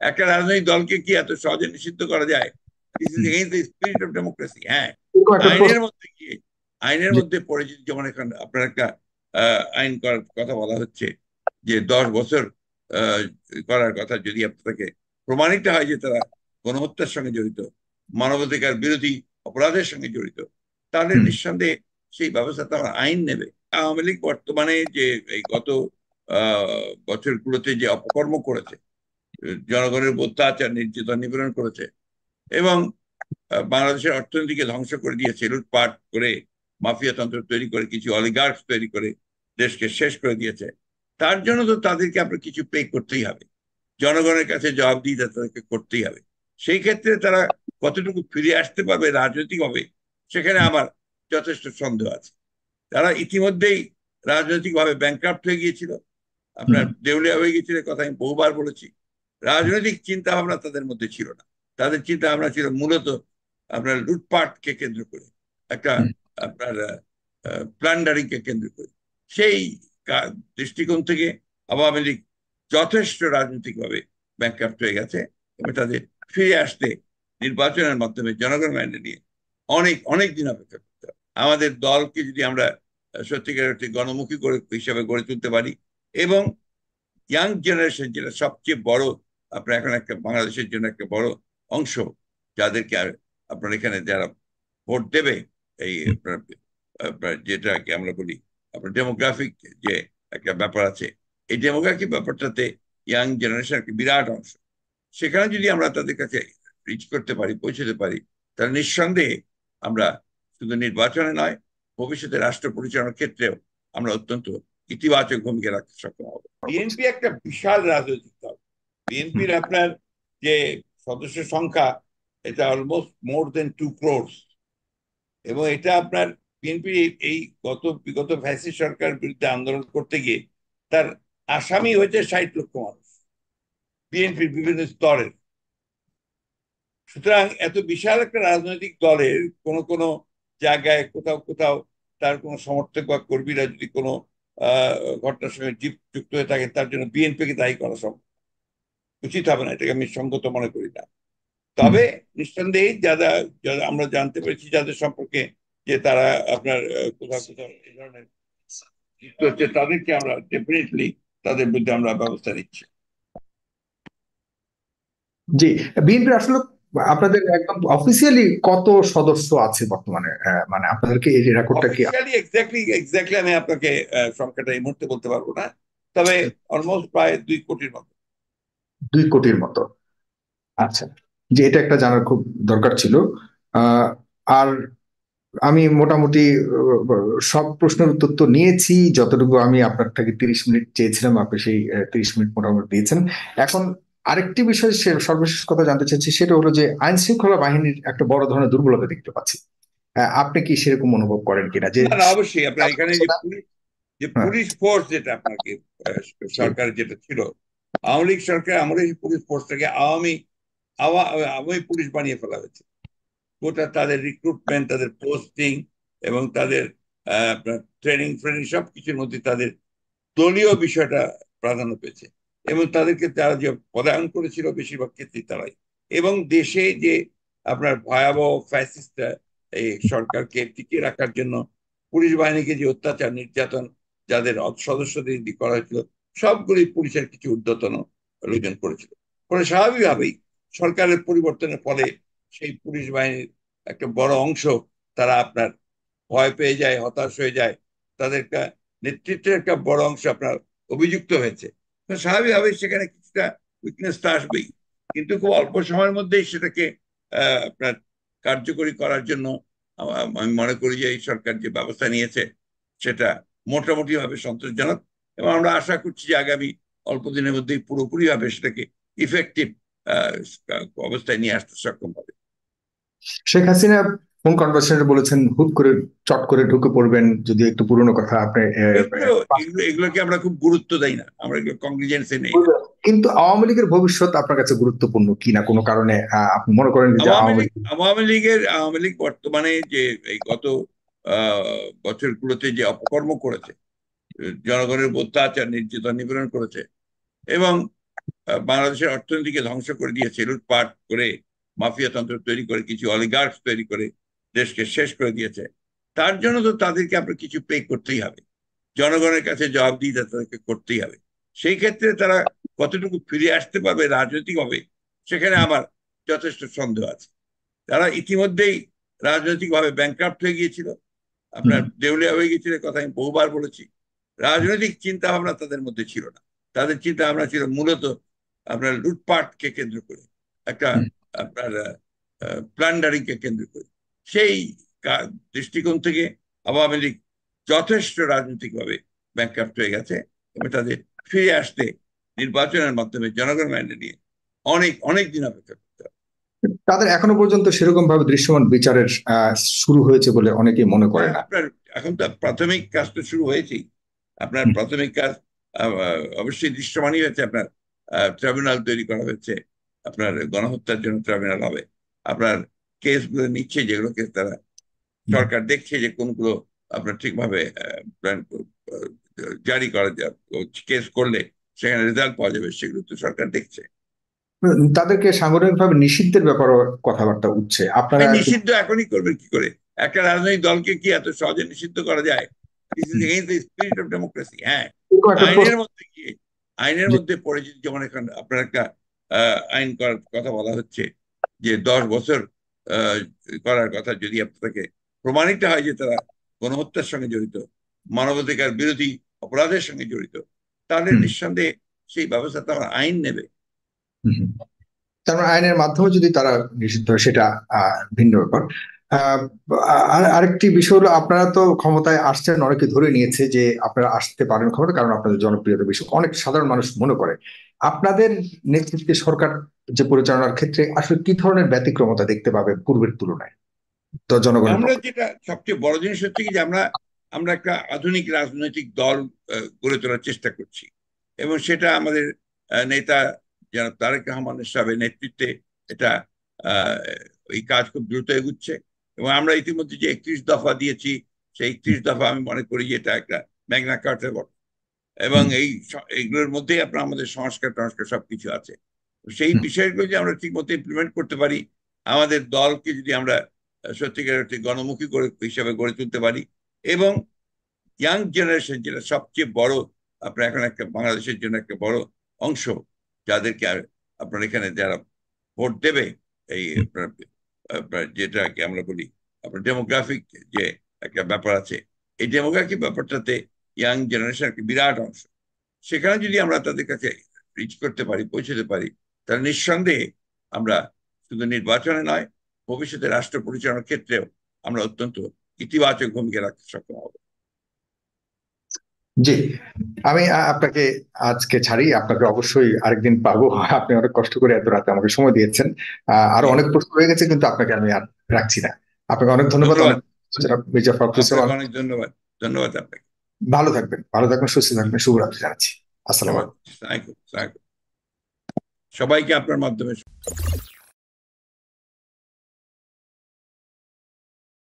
একটা রাজনৈতিক দলকে কি এত সহজে নিষিদ্ধ করা যায়? This is against the spirit of democracy. হ্যাঁ, এরকম একটা আইনের প্রশ্ন। মধ্যে গিয়ে, আইনের জি। মধ্যে পড়ে যদি, যেমন এখন আপনার একটা আইন করার কথা বলা হচ্ছে যে 10 বছর আহ, করার কথা, যদি আপনাকে প্রমাণিত হয় যে তারা গণহত্যার সঙ্গে জড়িত, মানবাধিকার বিরোধী অপরাধের সঙ্গে জড়িত, তাহলে হুম। নিঃসন্দেহে সেই ব্যবস্থা তারা আইন নেবে। আওয়ামী লীগ বর্তমানে যে এই গত বছরগুলোতে যে অপকর্ম করেছে, জনগণের উপর অত্যাচার, নির্যাতন, নিপীড়ন করেছে, এবং বাংলাদেশের অর্থনীতিকে ধ্বংস করে দিয়েছে, লুটপাট করে, মাফিয়া তন্ত্র তৈরি করে, কিছু অলিগার্স তৈরি করে দেশকে শেষ করে দিয়েছে। তার জন্য তো তাদেরকে আপনার কিছু পে করতেই হবে, জনগণের কাছে জবাবদিহিতা তাদেরকে করতেই হবে। সেই ক্ষেত্রে তারা কতটুকু ফিরে আসতে পারবে রাজনৈতিকভাবে, সেখানে আমার যথেষ্ট সন্দেহ আছে। তারা ইতিমধ্যেই রাজনৈতিকভাবে ব্যাংক্রাফ্ট হয়ে গিয়েছিল, হুম। আপনার দেউলিয়া হয়ে গিয়েছিল, কথা আমি বহুবার বলেছি। রাজনৈতিক চিন্তা ভাবনা তাদের মধ্যে ছিল না। তাদের চিন্তা ভাবনা ছিল মূলত আপনার লুটপাটকে কেন্দ্র করে, একটা হুম। আপনার প্ল্যান্ডারিং কে কেন্দ্র করে। সেই দৃষ্টিকোণ থেকে আওয়ামী লীগ যথেষ্ট রাজনৈতিকভাবে ব্যাংক্রাফ্ট হয়ে গেছে, এবং তাদের ফিরে আসতে নির্বাচনের মাধ্যমে জনগণ মাইনে নিয়ে অনেক অনেক দিন অপেক্ষা করতে হবে। আমাদের দলকে যদি আমরা সত্যিকার অর্থে গণমুখী করে হিসাবে গড়ে তুলতে পারি, এবং ইয়াং জেনারেশন, যেটা সবচেয়ে বড় আপনার এখন একটা বাংলাদেশের জন্য একটা বড় অংশ, যাদেরকে আপনার এখানে যারা ভোট দেবে, এই আপনার আপনার যেটাকে আমরা বলি আপনার ডেমোগ্রাফিক যে একটা ব্যাপার আছে, এই ডেমোগ্রাফিক ব্যাপারটাতে ইয়াং জেনারেশন একটা বিরাট অংশ। সেখানে যদি আমরা তাদের কাছে রিচ করতে পারি, পৌঁছতে পারি, তাহলে নিঃসন্দেহে আমরা শুধু নির্বাচনে নয়, ভবিষ্যতে রাষ্ট্র পরিচালনার ক্ষেত্রেও আমরা অত্যন্ত ইতিবাচক ভূমিকা রাখতে সক্ষম হব। বিএনপি একটা বিশাল রাজনৈতিক দল। হুম। বিএনপির আপনার যে সদস্য সংখ্যা, এটা অলমোস্ট মোর দেন 2 crores। এবং এটা আপনার বিএনপি এই বিগত ফ্যাসিস্ট সরকার বিরুদ্ধে আন্দোলন করতে গিয়ে তার আসামি হয়েছে 60 লক্ষ মানুষ, বিএনপির বিভিন্ন স্তরের। সুতরাং এত বিশাল একটা রাজনৈতিক দলের কোন কোন জায়গায় কোথাও কোথাও তার কোন সমর্থক বা কর্মীরা যদি কোনো ঘটনার সঙ্গে যুক্ত হয়ে থাকে, তার জন্য বিএনপিকে দায়ী করা উচিত হবে না, এটাকে আমি সঙ্গত মনে করি না। হুম। তবে নিঃসন্দেহে যারা যারা আমরা জানতে পেরেছি যাদের সম্পর্কে, যে তারা আপনার কোথাও কোথাও এই ধরনের যুক্ত হচ্ছে, তাদেরকে আমরা ডেফিনেটলি তাদের বিরুদ্ধে আমরা ব্যবস্থা নিচ্ছি। জি। বিএনপির আসলে আপনাদের একদম অফিসিয়ালি কত সদস্য আছে বর্তমানে? মানে আপনাদেরকে এই রেকর্ডটা কি? অফিসিয়ালি এক্স্যাক্টলি আমি আপনাকে সংখ্যাটা এই মুহূর্তে বলতে পারবো না, তবে অলমোস্ট প্রায় 2 কোটির মতো। 2 কোটির মতো। আচ্ছা। যে এটা একটা জানার খুব দরকার ছিল। আহ, আর আমি মোটামুটি সব প্রশ্নের উত্তর তো নিয়েছি যতটুকু। আমি আপনার থেকে 30 মিনিট চেয়েছিলাম, আপনি সেই 30 মিনিট মোটামুটি দিয়েছেন। এখন আরেকটি বিষয়, সর্বশেষ কথা জানতে চাচ্ছি, সেটা হলো যে আইন শৃঙ্খলা বাহিনীর একটা বড় ধরনের দুর্বলতা দেখতে পাচ্ছি। আপনি কি সেরকম অনুভব করেন কিনা যে না না, অবশ্যই আপনার কাজ এখানে করছে না? যে হ্যাঁ। পুলিশ ফোর্স যেটা আপনাকে জি। সরকার যেটা ছিল, আওয়ামী লীগ সরকার আমাদের এই পুলিশ ফোর্সটাকে আওয়ামী পুলিশ বানিয়ে ফেলা হয়েছে। গোটা তাদের রিক্রুটমেন্ট, তাদের পোস্টিং, এবং তাদের আপনার ট্রেনিং ফ্রেনিং সবকিছুর মধ্যে তাদের দলীয় বিষয়টা প্রাধান্য পেয়েছে। এবং তাদেরকে তারা যে পদায়ন করেছিল বেশিরভাগ ক্ষেত্রেই তারাই। এবং দেশে যে আপনার ভয়াবহ ফ্যাসিস্ট এই সরকারকে টিকিয়ে রাখার জন্য পুলিশ বাহিনীকে যে অত্যাচার, নির্যাতন যাদের সদস্যদের দিয়ে করা হয়েছিল, সবগুলি পুলিশের কিছু ঊর্ধ্বতন লোকজন করেছিল। ফলে স্বাভাবিকভাবেই সরকারের পরিবর্তনের ফলে সেই পুলিশ বাহিনীর একটা বড় অংশ তারা আপনার ভয় পেয়ে যায়, হতাশ হয়ে যায়। তাদের একটা নেতৃত্বের একটা বড় অংশ আপনার অভিযুক্ত হয়েছে। তো স্বাভাবিকভাবেই সেখানে কিছুটা উইকনেস তো আসবেই, কিন্তু খুব অল্প সময়ের মধ্যেই সেটাকে আপনার কার্যকরী করার জন্য আমি মনে করি যে এই সরকার যে ব্যবস্থা নিয়েছে সেটা মোটামুটি ভাবে সন্তোষজনক। এবং আমরা আশা করছি যে আগামী অল্প দিনের মধ্যেই পুরোপুরি ভাবে সেটাকে ইফেক্টিভ অবস্থায় নিয়ে আসতে সক্ষম হবে। শেখ হাসিনা ফোন কনভারসেশনে বলেছেন হুট করে চট করে ঢুকে পড়বেন, যদি একটু পুরনো কথা আপনি এগুলো এগুলোকে আমরা খুব গুরুত্ব দেই না, আমরা এগুলো কংগ্রিজেন্সে নেই না। বলবেন। কিন্তু আওয়ামী লীগের ভবিষ্যৎ আপনার কাছে গুরুত্বপূর্ণ কিনা কোনো কারণে আপনি মনে করেন যে আওয়ামী লীগ? আওয়ামী লীগ বর্তমানে যে এই গত বছরগুলোতে যে অপকর্ম করেছে, জনগণের উপর অত্যাচার, নির্যাতন, নিপীড়ন করেছে, এবং বাংলাদেশের অর্থনীতিকে ধ্বংস করে দিয়েছে, লুটপাট করে মাফিয়া তন্ত্র তৈরি করে কিছু অলিগার্কস তৈরি করে দেশকে শেষ করে দিয়েছে। তার জন্য তো তাদেরকে আপনার কিছু পে করতেই হবে, জনগণের কাছে জবাবদিহিতা তাদেরকে করতেই হবে। সেই ক্ষেত্রে তারা কতটুকু ফিরে আসতে পারবে রাজনৈতিকভাবে, সেখানে আমার যথেষ্ট সন্দেহ আছে। তারা ইতিমধ্যেই রাজনৈতিকভাবে ব্যাংক্রাফ্ট হয়ে গিয়েছিল, আপনার দেউলিয়া হয়ে গিয়েছিল, কথা আমি বহুবার বলেছি। রাজনৈতিক চিন্তা ভাবনা তাদের মধ্যে ছিল না, তাদের চিন্তা ভাবনা ছিল মূলত আপনার লুটপাটকে কেন্দ্র করে, একটা আপনার প্ল্যান্ডারিং কে কেন্দ্র করে। সেই দৃষ্টিকোণ থেকে আওয়ামী লীগ যথেষ্ট রাজনৈতিকভাবে ব্যাংক্রাফ্ট হয়ে গেছে, এবং তাদের ফিরে আসতে নির্বাচনের মাধ্যমে জনগণ মাইনে নিয়ে অনেক অনেক দিন অপেক্ষা করতে হবে। তাদের এখনো পর্যন্ত সেরকম ভাবে দৃশ্যমান বিচারের শুরু হয়েছে বলে অনেকেই মনে করে না। আপনার এখন তো প্রাথমিক কাজ তো শুরু হয়েছেই। আপনার প্রাথমিক কাজ অবশ্যই দৃশ্যমানই হয়েছে। আপনার ট্রাইব্যুনাল তৈরি করা হয়েছে, আপনার গণহত্যার জন্য ট্রাইব্যুনাল হবে। আপনার কেসগুলো নিচ্ছে, যেগুলো কেস তারা সরকার দেখছে যে কোনগুলো আপনার ঠিকভাবে জারি করা যায়, কেস করলে সেখানে রেজাল্ট পাওয়া যাবে, সেগুলো তো সরকার দেখছে। তাদেরকে সাংগঠনিকভাবে নিষিদ্ধের ব্যাপারে কথাবার্তা উঠছে, আপনারা নিষিদ্ধ এখনই করবেন কি করে? একটা রাজনৈতিক দলকে কি এত সহজে নিষিদ্ধ করা যায়? This is against the spirit of democracy. হ্যাঁ, একটা আইনের মধ্যে গিয়ে, আইনের মধ্যে পড়ে যদি, যেমন এখন আপনার একটা আইন করার কথা বলা হচ্ছে যে 10 বছর করার কথা, যদি আপনাকে প্রমাণিত হয় যে তারা গণহত্যার সঙ্গে জড়িত, মানবাধিকার বিরোধী অপরাধের সঙ্গে জড়িত, তাহলে নিঃসন্দেহে সেই ব্যবস্থা তারা আইন নেবে। তার মানে আইনের মাধ্যমে যদি তারা নিষিদ্ধ হয় সেটা ভিন্ন ব্যাপার। আরেকটি বিষয় হলো, আপনারা তো ক্ষমতায় আসছেন, অনেকে ধরে নিয়েছে যে আপনারা আসতে পারেন ক্ষমতা, কারণ আপনাদের জনপ্রিয়তা বেশি, অনেক সাধারণ মানুষ মনে করে। আপনাদের নেতৃত্বে সরকার যে পরিচালনার ক্ষেত্রে আসলে কি ধরনের ব্যতিক্রমতা দেখতে পাবে পূর্বের তুলনায় তো জনগণের আমরা পক্ষে? যেটা সবচেয়ে বড় জিনিস হচ্ছে কি, যে আমরা আমরা একটা আধুনিক রাজনৈতিক দল গড়ে তোলার চেষ্টা করছি, এবং সেটা আমাদের নেতা জনাব তারেক রহমানের সাহেবের নেতৃত্বে এটা এই কাজ খুব দ্রুত এগুচ্ছে। এবং আমরা ইতিমধ্যে যে 31 দফা দিয়েছি, সেই 31 দফা আমি মনে করি যে এটা একটা ম্যাগনা কার্টার বটে, এবং এইগুলোর মধ্যেই আপনার আমাদের সংস্কার টংস্কার সবকিছু আছে। সেই বিষয়গুলো যদি আমরা ঠিক মতো ইমপ্লিমেন্ট করতে পারি, আমাদের দলকে যদি আমরা সত্যিকার অর্থে গণমুখী হিসাবে গড়ে তুলতে পারি, এবং ইয়াং জেনারেশন, যেটা সবচেয়ে বড় আপনার এখন একটা বাংলাদেশের জন্য একটা বড় অংশ, যাদেরকে আপনার এখানে যারা ভোট দেবে, এই আপনার যেটাকে আমরা বলি আপনার ডেমোগ্রাফিক যে একটা ব্যাপার আছে, এই ডেমোগ্রাফিক ব্যাপারটাতে ইয়াং জেনারেশন একটা বিরাট অংশ। সেখানে যদি আমরা তাদের কাছে রিচ করতে পারি, পৌঁছতে পারি, তাহলে নিঃসন্দেহে আমরা শুধু নির্বাচনে নয়, ভবিষ্যতে রাষ্ট্র পরিচালনার ক্ষেত্রেও আমরা অত্যন্ত ইতিবাচক ভূমিকা রাখতে সক্ষম হব। জি, আমি আপনাকে আজকে ছাড়ি, আপনাকে অবশ্যই আরেকদিন পাবো। আপনি অনেক কষ্ট করে এত রাতে আমাকে সময় দিয়েছেন। আরো অনেক প্রশ্ন হয়ে গেছে, কিন্তু আপনাকে আমি আর রাখছি না। আপনাকে অনেক ধন্যবাদ। ধন্যবাদ। অনেক মির্জা ফখরুল ইসলাম, আপনাকে অনেক ধন্যবাদ। ধন্যবাদ আপনাকে। ভালো থাকবেন, ভালো থাকবেন, সুস্থ থাকবেন। শুভরাত্রি জানাচ্ছি। আসসালাম। সবাইকে আপনার মাধ্যমে